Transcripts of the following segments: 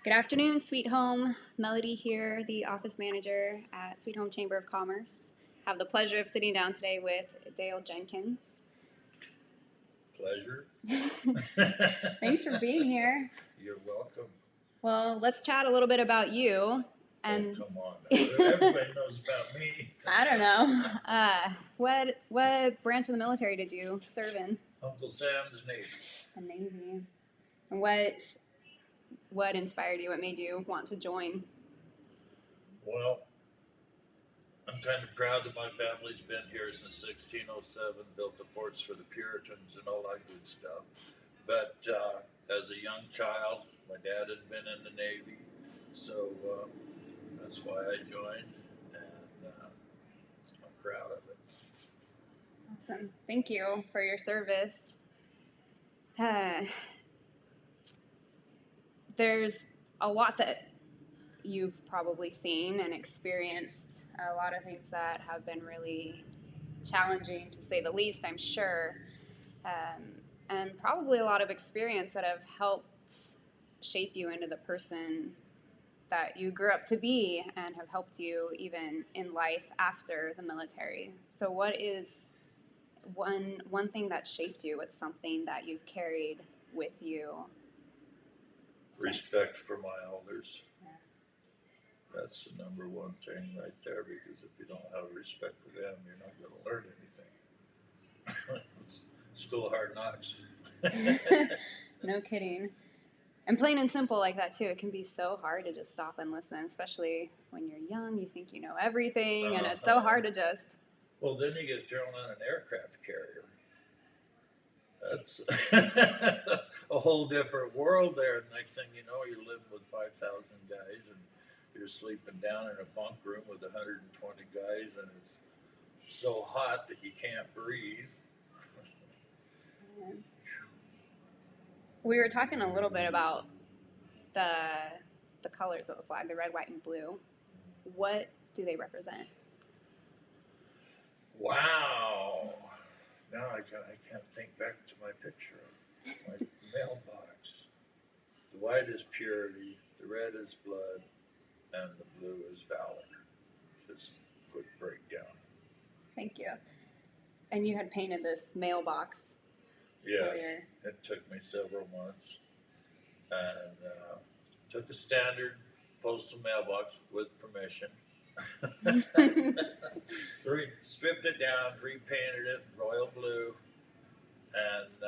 Good afternoon, Sweet Home. Melody here, the office manager at Sweet Home Chamber of Commerce. Have the pleasure of sitting down today with Dale Jenkins. Pleasure. Thanks for being here. You're welcome. Well, let's chat a little bit about you. And come on, everybody knows about me. I don't know. What branch of the military did you serve in? Uncle Sam's Navy. The Navy. And what inspired you? What made you want to join? Well, I'm kind of proud that my family's been here since 1607, built the forts for the Puritans and all that good stuff. But as a young child, my dad had been in the Navy, so that's why I joined, and I'm proud of it. Awesome. Thank you for your service. There's a lot that you've probably seen and experienced, a lot of things that have been really challenging, to say the least, I'm sure, and probably a lot of experience that have helped shape you into the person that you grew up to be and have helped you even in life after the military. So what is one thing that shaped you? What's something that you've carried with you? Respect for my elders. Yeah. That's the number one thing right there, because if you don't have respect for them, you're not going to learn anything. It's school of hard knocks. No kidding. And plain and simple like that too. It can be so hard to just stop and listen, especially when you're young. You think you know everything, and it's so hard to just. Well, then you get thrown on an aircraft carrier. That's a whole different world there. Next thing you know, you're living with 5,000 guys, and you're sleeping down in a bunk room with 120 guys, and it's so hot that you can't breathe. We were talking a little bit about the colors of the flag, the red, white, and blue. What do they represent? Wow. Now I can't think back to my picture of my mailbox. The white is purity, the red is blood, and the blue is valor. Just quick breakdown. Thank you. And you had painted this mailbox. Yes, it took me several months, and took a standard postal mailbox with permission. Stripped it down, repainted it royal blue, and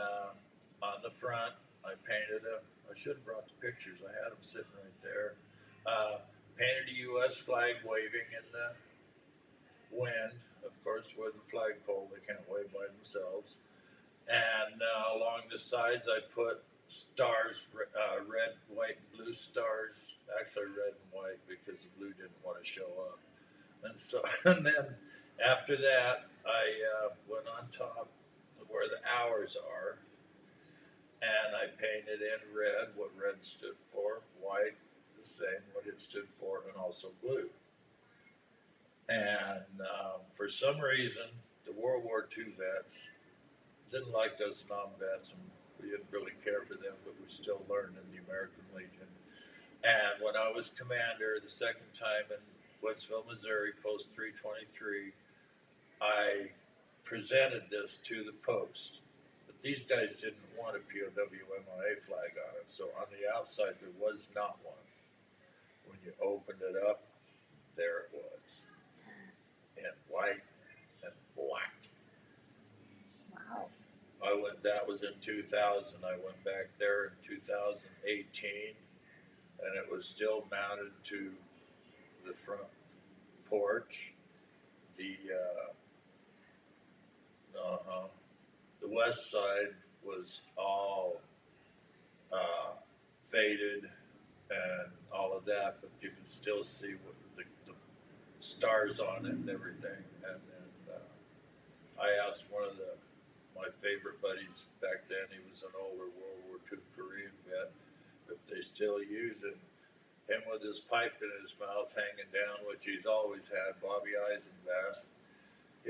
on the front I painted them. I should have brought the pictures. I had them sitting right there. Painted a U.S. flag waving in the wind, of course, with the flagpole. They can't wave by themselves. And along the sides I put stars, red, white, and blue stars. Actually red and white, because the blue didn't want to show up. And so, and then after that, I went on top where the hours are, and I painted in red what red stood for, white the same what it stood for, and also blue. And for some reason, the World War II vets didn't like us non-vets, and we didn't really care for them, but we still learned in the American Legion. And when I was commander the second time in Wettsville, Missouri, Post 323, I presented this to the post. But these guys didn't want a POW-MIA flag on it, so on the outside there was not one. When you opened it up, there it was, in white and black. Wow. That was in 2000. I went back there in 2018, and it was still mounted to the front porch. The west side was all faded and all of that, but you can still see what the stars on it and everything. And I asked one of my favorite buddies back then, he was an older World War II Korean vet, if they still use it. Him with his pipe in his mouth hanging down, which he's always had, Bobby Eisenbath.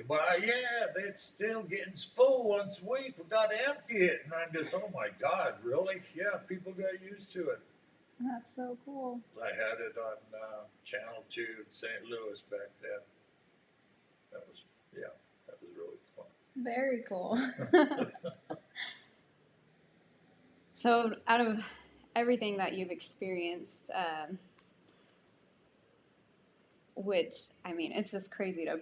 Well, yeah, it's still getting full once a week. We got to empty it. And I'm just, oh my God, really? Yeah, people got used to it. That's so cool. I had it on Channel 2 in St. Louis back then. That was, yeah, that was really fun. Very cool. So, out of everything that you've experienced, which, I mean, it's just crazy to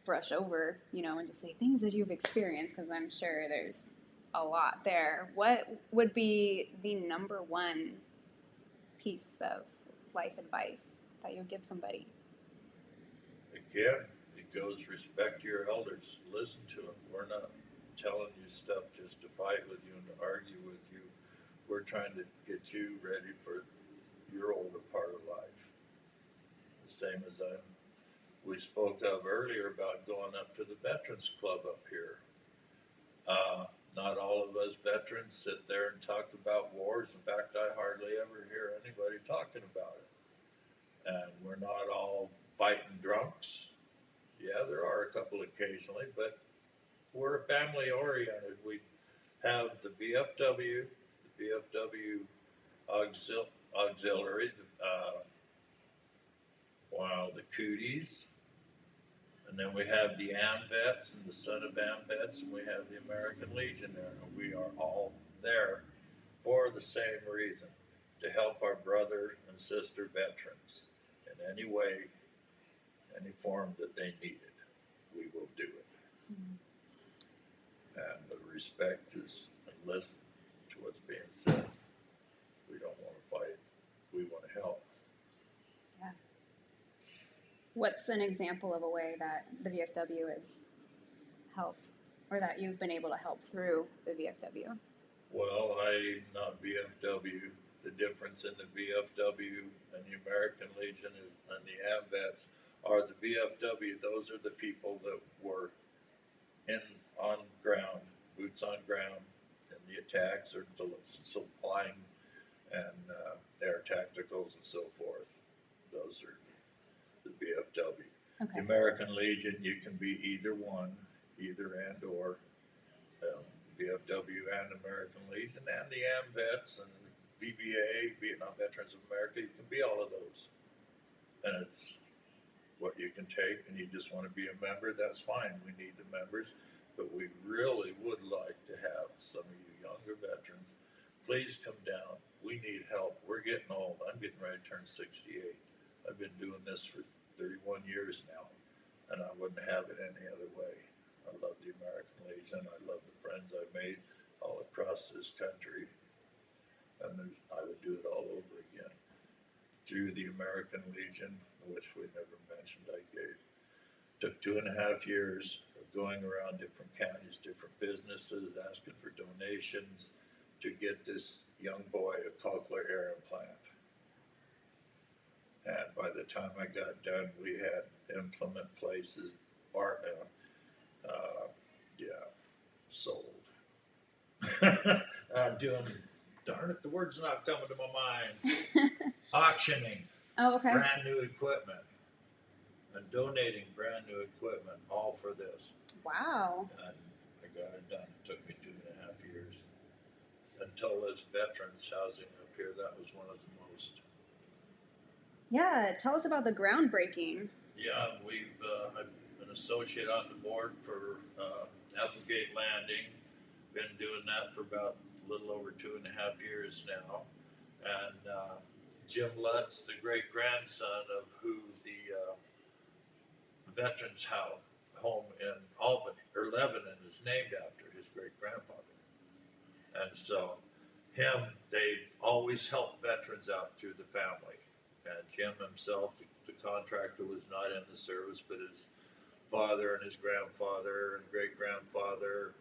brush over, and just say things that you've experienced, because I'm sure there's a lot there. What would be the number one piece of life advice that you would give somebody? Again, it goes respect your elders. Listen to them. We're not telling you stuff just to fight with you and to argue with you. We're trying to get you ready for your older part of life. The same as we spoke of earlier about going up to the Veterans Club up here. Not all of us veterans sit there and talk about wars. In fact, I hardly ever hear anybody talking about it. And we're not all fighting drunks. Yeah, there are a couple occasionally, but we're family oriented. We have the VFW, the VFW auxiliary, the Cooties, and then we have the AMVETs and the Son of AMVETs, and we have the American Legion there. And we are all there for the same reason, to help our brother and sister veterans in any way, any form that they need it. We will do it. Mm-hmm. And the respect is, and listen to what's being said. We don't want to fight. We want to help. Yeah. What's an example of a way that the VFW has helped, or that you've been able to help through the VFW? Well, I'm not VFW. The difference in the VFW and the American Legion and the AMVETs are the VFW. Those are the people that were on ground, boots on ground, in the attacks or supplying and air tacticals and so forth. Those are the VFW. Okay. The American Legion, you can be either one, either and or. VFW and American Legion and the AMVETs and VBA, Vietnam Veterans of America. You can be all of those. And it's what you can take, and you just want to be a member, that's fine. We need the members, but we really would like to have some of you younger veterans. Please come down. We need help. We're getting old. I'm getting ready to turn 68. I've been doing this for 31 years now, and I wouldn't have it any other way. I love the American Legion. I love the friends I've made all across this country. And I would do it all over again. Through the American Legion, which we never mentioned, took 2.5 years of going around different counties, different businesses, asking for donations to get this young boy a cochlear ear implant. And by the time I got done, we had implement places, sold. Darn it, the word's not coming to my mind. Auctioning. Oh, okay. Brand new equipment. And donating brand new equipment, all for this. Wow. And I got it done. It took me 2.5 years. Until this veterans housing up here, that was one of the most. Yeah, tell us about the groundbreaking. Yeah, I've been associate on the board for Applegate Landing. Been doing that for about a little over 2.5 years now. And Jim Lutz, the great grandson of who the Veterans Home in Albany or Lebanon is named after, his great grandfather. And so they always helped veterans out through the family. And Jim himself, the contractor, was not in the service, but his father and his grandfather and great grandfather,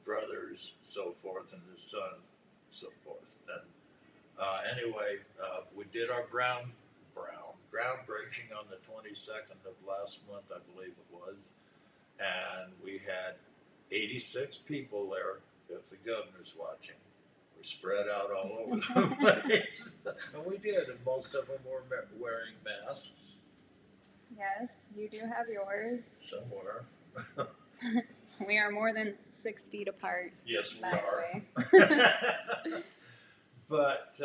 brothers, so forth, and his son, so forth. And anyway, we did our groundbreaking on the 22nd of last month, I believe it was, and we had 86 people there. If the governor's watching, we're spread out all over the place, and we did, and most of them were wearing masks. Yes, you do have yours. Somewhere. We are more than 6 feet apart. Yes, we are. Way. But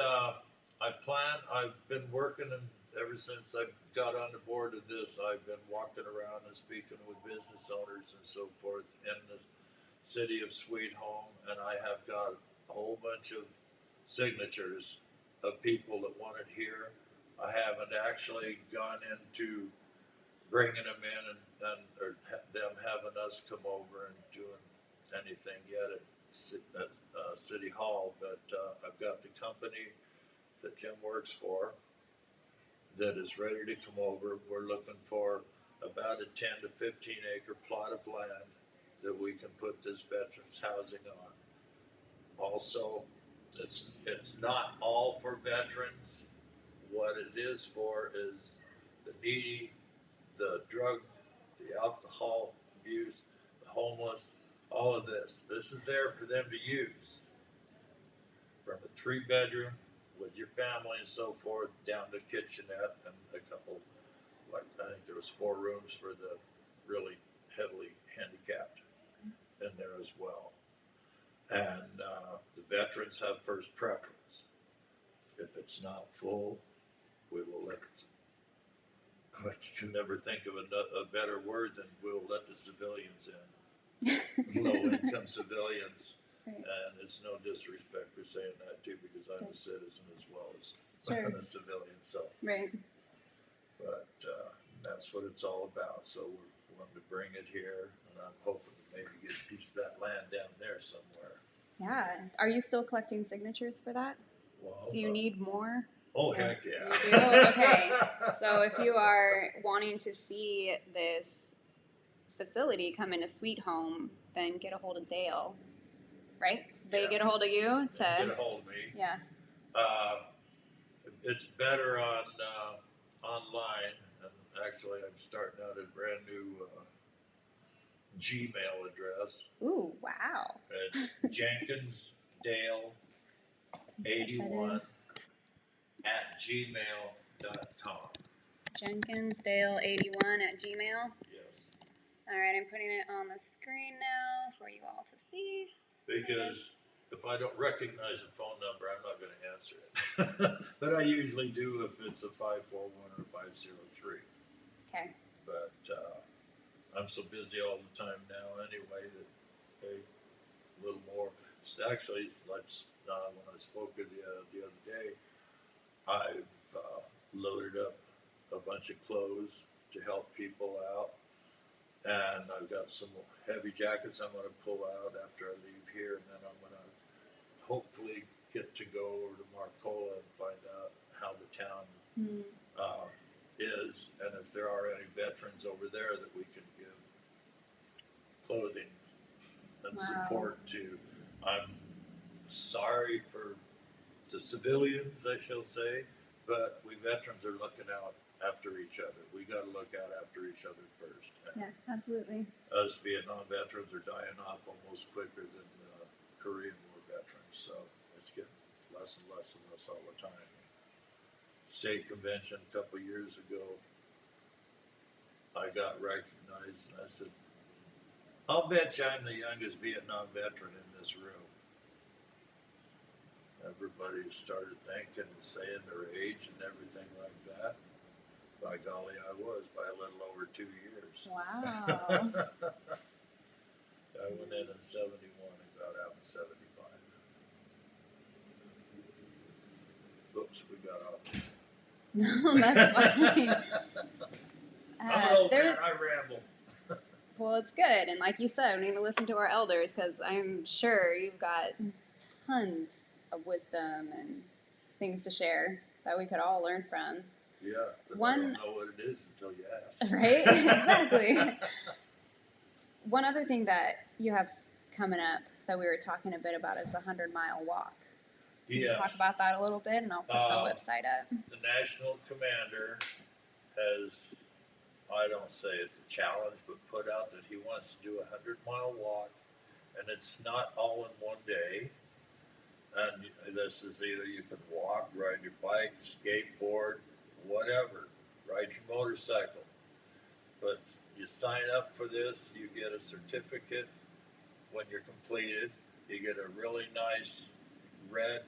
I've been working and ever since I got on the board of this, I've been walking around and speaking with business owners and so forth in the city of Sweet Home, and I have got a whole bunch of signatures of people that want it here. I haven't actually gone into bringing them in or them having us come over and doing anything yet at City Hall, but I've got the company that Jim works for that is ready to come over. We're looking for about a 10 to 15 acre plot of land that we can put this veterans housing on. Also, it's not all for veterans. What it is for is the needy, the drug, the alcohol abuse, the homeless, all of this. This is there for them to use. From a 3 bedroom with your family and so forth, down to kitchenette and a couple, like I think there was 4 rooms for the really heavily handicapped in there as well. And the veterans have first preference. If it's not full, we will let it. I can never think of a better word than we'll let the civilians in. Low-income civilians. Right. And it's no disrespect for saying that too, because I'm a citizen as well as Sure. a civilian. So, Right. but that's what it's all about. So we're wanting to bring it here, and I'm hoping to maybe get a piece of that land down there somewhere. Yeah. Are you still collecting signatures for that? Well, Do you need more? Oh, heck yeah. You do? Okay. So if you are wanting to see this facility come into Sweet Home, then get a hold of Dale, right? They Yeah. get a hold of you to. Get a hold of me. Yeah. It's better on online, and actually I'm starting out a brand new Gmail address. Ooh, wow. It's Jenkins Dale 81 at gmail.com. JenkinsDale81@gmail. Yes. All right, I'm putting it on the screen now for you all to see. Because if I don't recognize the phone number, I'm not going to answer it. But I usually do if it's a 541 or 503. Okay. But I'm so busy all the time now anyway that, hey, a little more. It's actually, like when I spoke with you the other day, I've loaded up a bunch of clothes to help people out. And I've got some heavy jackets I'm going to pull out after I leave here. And then I'm going to hopefully get to go over to Marcola and find out how the town is. And if there are any veterans over there that we can give clothing and support to. I'm sorry for the civilians, I shall say, but we veterans are looking out after each other. We got to look out after each other first. Yeah, absolutely. Us Vietnam veterans are dying off almost quicker than Korean War veterans, so it's getting less and less all the time. State convention a couple years ago, I got recognized, and I said, I'll bet you I'm the youngest Vietnam veteran in this room. Everybody started thinking and saying their age and everything like that. By golly, I was by a little over 2 years. Wow. I went in 71 and got out in 75. Oops, we got off. No, that's fine. I'm an old man, I ramble. Well, it's good. And like you said, we need to listen to our elders because I'm sure you've got tons of wisdom and things to share that we could all learn from. Yeah, but I don't know what it is until you ask. Right? Exactly. One other thing that you have coming up that we were talking a bit about is the 100-mile walk. Can you talk about that a little bit, and I'll put the website up. The national commander has, I don't say it's a challenge, but put out that he wants to do a 100-mile walk, and it's not all in one day. And this is either you can walk, ride your bike, skateboard, whatever, ride your motorcycle. But you sign up for this, you get a certificate when you're completed. You get a really nice red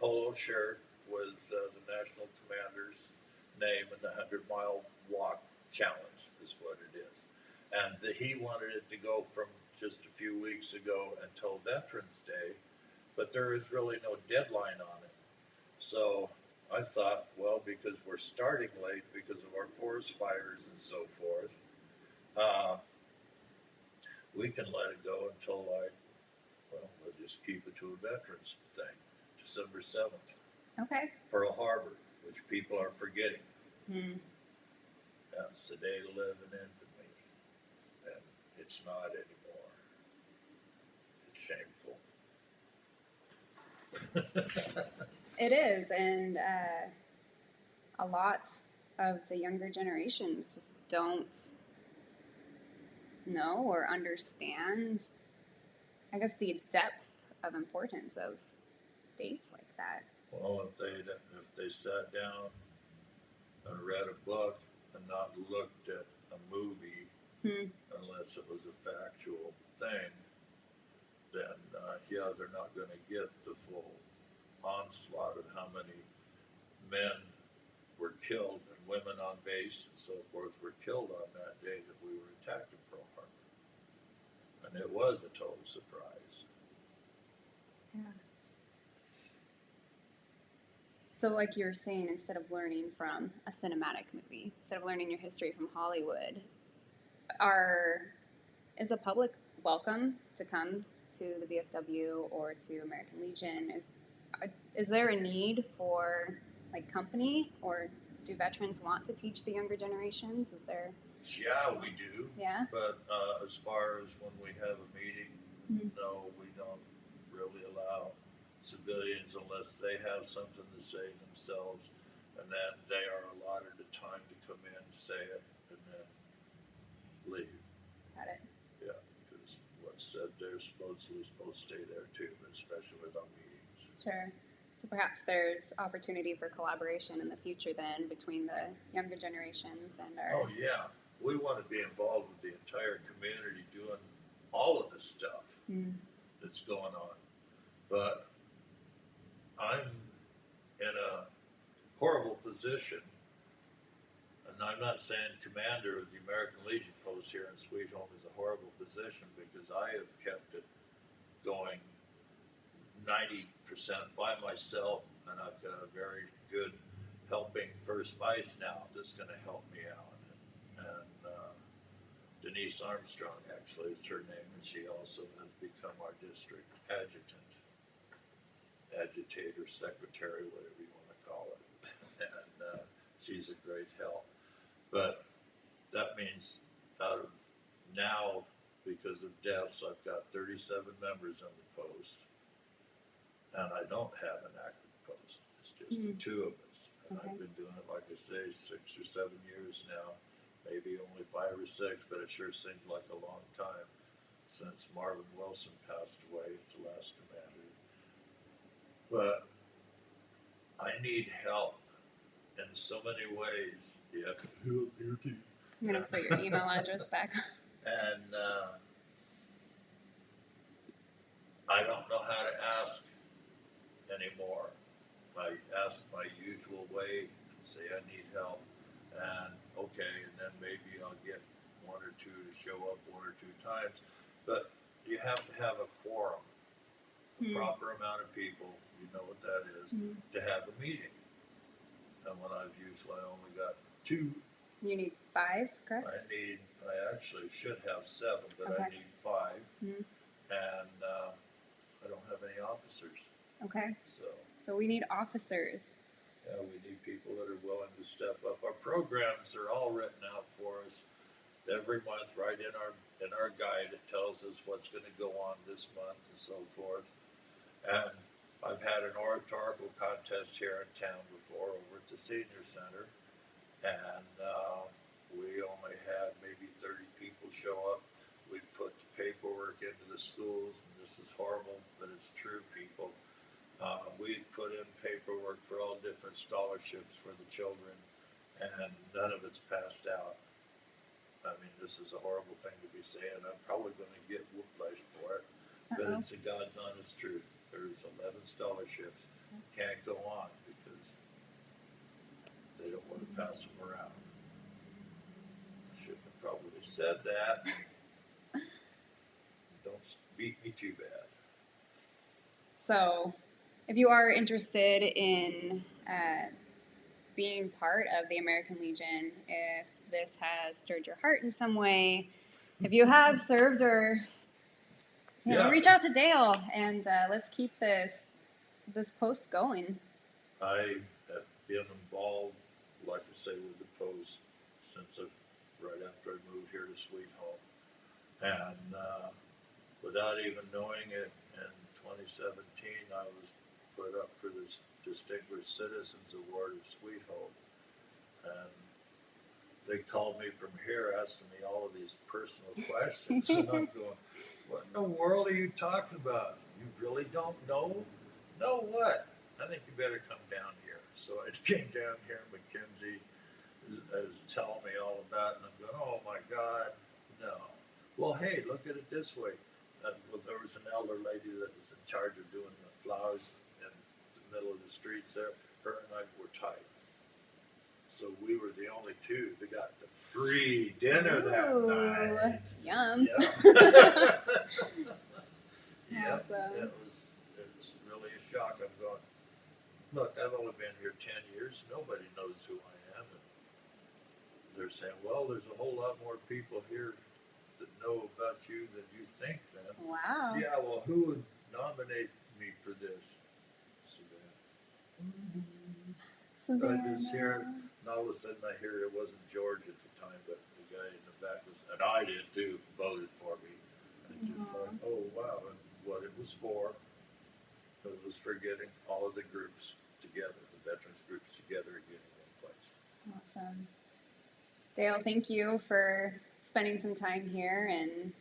polo shirt with the National Commander's name in the 100-mile walk challenge is what it is. And he wanted it to go from just a few weeks ago until Veterans Day, but there is really no deadline on it. So I thought, well, because we're starting late because of our forest fires and so forth, uh, we can let it go until we'll just keep it to a veterans thing, December 7th. Okay. Pearl Harbor, which people are forgetting. Hmm. That's the day to live in infamy. And it's not anymore. It's shameful. It is, and a lot of the younger generations just don't know or understand, I guess, the depth of importance of dates like that. Well, if they sat down and read a book and not looked at a movie, unless it was a factual thing, then yeah, they're not going to get the full onslaught of how many men were killed and women on base and so forth were killed on that day that we were attacked in Pearl Harbor. And it was a total surprise. Yeah. So, like you were saying, instead of learning from a cinematic movie, instead of learning your history from Hollywood, is the public welcome to come to the VFW or to American Legion? Is there a need for like company, or do veterans want to teach the younger generations? Is there? Yeah, we do. Yeah. But as far as when we have a meeting, no, we don't really allow civilians unless they have something to say themselves, and then they are allotted a time to come in, say it, and then leave. Got it. Yeah, because what's said there is supposed to stay there too, but especially with our meetings. Sure. So perhaps there's opportunity for collaboration in the future then between the younger generations and our. Oh yeah, we want to be involved with the entire community doing all of this stuff that's going on. But I'm in a horrible position, and I'm not saying commander of the American Legion post here in Sweet Home is a horrible position, because I have kept it going 90% by myself, and I've got a very good helping first vice now that's going to help me out. And Denise Armstrong actually is her name, and she also has become our district agitator, secretary, whatever you want to call it. And she's a great help. But that means out of now, because of deaths, I've got 37 members on the post, and I don't have an active post. It's just the two of us. And I've been doing it, like I say, 6 or 7 years now, maybe only 5 or 6, but it sure seems like a long time since Marvin Wilson passed away, the last commander. But I need help in so many ways. You have to help your team. I'm going to put your email address back. And I don't know how to ask anymore. I ask my usual way and say I need help, and okay, and then maybe I'll get 1 or 2 to show up 1 or 2 times. But you have to have a quorum, a proper amount of people, you know what that is, to have a meeting. And when I've usually only got 2. You need 5, correct? I actually should have 7, but I need 5. And I don't have any officers. Okay. So we need officers. Yeah, we need people that are willing to step up. Our programs are all written out for us every month, right in our guide. It tells us what's going to go on this month and so forth. And I've had an oratorical contest here in town before over at the senior center, and we only had maybe 30 people show up. We put the paperwork into the schools, and this is horrible, but it's true, people. We put in paperwork for all different scholarships for the children, and none of it's passed out. I mean, this is a horrible thing to be saying. I'm probably going to get whiplash for it, but it's a God's honest truth. There's 11 scholarships. Can't go on because They don't want to pass them around. I shouldn't have probably said that. Don't beat me too bad. So, if you are interested in being part of the American Legion, if this has stirred your heart in some way, if you have served or reach out to Dale and let's keep this post going. I have been involved, like I say, with the post since right after I moved here to Sweet Home, and without even knowing it, in 2017 I was put up for this Distinguished Citizens Award of Sweet Home, and they called me from here asking me all of these personal questions, and I'm going, what in the world are you talking about? You really don't know? Know what? I think you better come down here. So I came down here, and Mackenzie is telling me all about it, and I'm going, oh my God, no. Well, hey, look at it this way. Well, there was an elder lady that was in charge of doing the flowers in the middle of the streets there. Her and I were tight. So we were the only two that got the free dinner that night. Yum. Yeah. Yep. Awesome. It was really a shock. I'm going, look, I've only been here 10 years. Nobody knows who I am. And they're saying, well, there's a whole lot more people here that know about you than you think then. Wow. Yeah, well, who would nominate me for this? So I just hear it, and all of a sudden I hear it wasn't George at the time, but the guy in the back was, and I did too, voted for me. And just like, oh wow, and what it was for, it was for getting all of the groups together, the veterans groups together again in one place. Awesome. Dale, thank you for spending some time here, and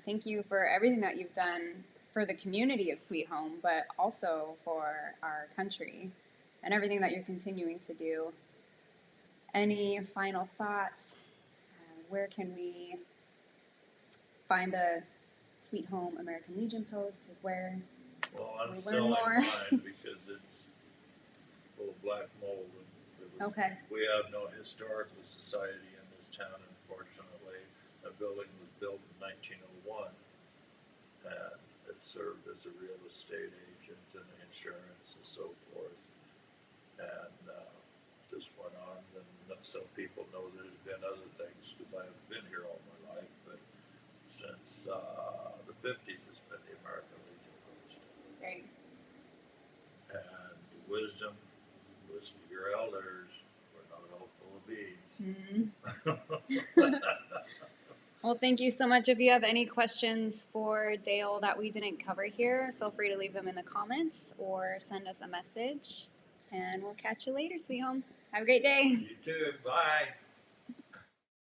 thank you for everything that you've done for the community of Sweet Home, but also for our country and everything that you're continuing to do. Any final thoughts? Where can we find the Sweet Home American Legion post? Where Well, I'm we selling learn more? mine because it's full of black mold. And Okay. we have no historical society in this town, unfortunately. The building was built in 1901, and it served as a real estate agent and insurance and so forth. And just went on, and some people know there's been other things because I haven't been here all my life, but since the 50s, it's been the American Legion Post. Great. And wisdom, listen to your elders. We're not all full of beans. Mm-hmm. Well, thank you so much. If you have any questions for Dale that we didn't cover here, feel free to leave them in the comments or send us a message. And we'll catch you later, Sweet Home. Have a great day. You too. Bye.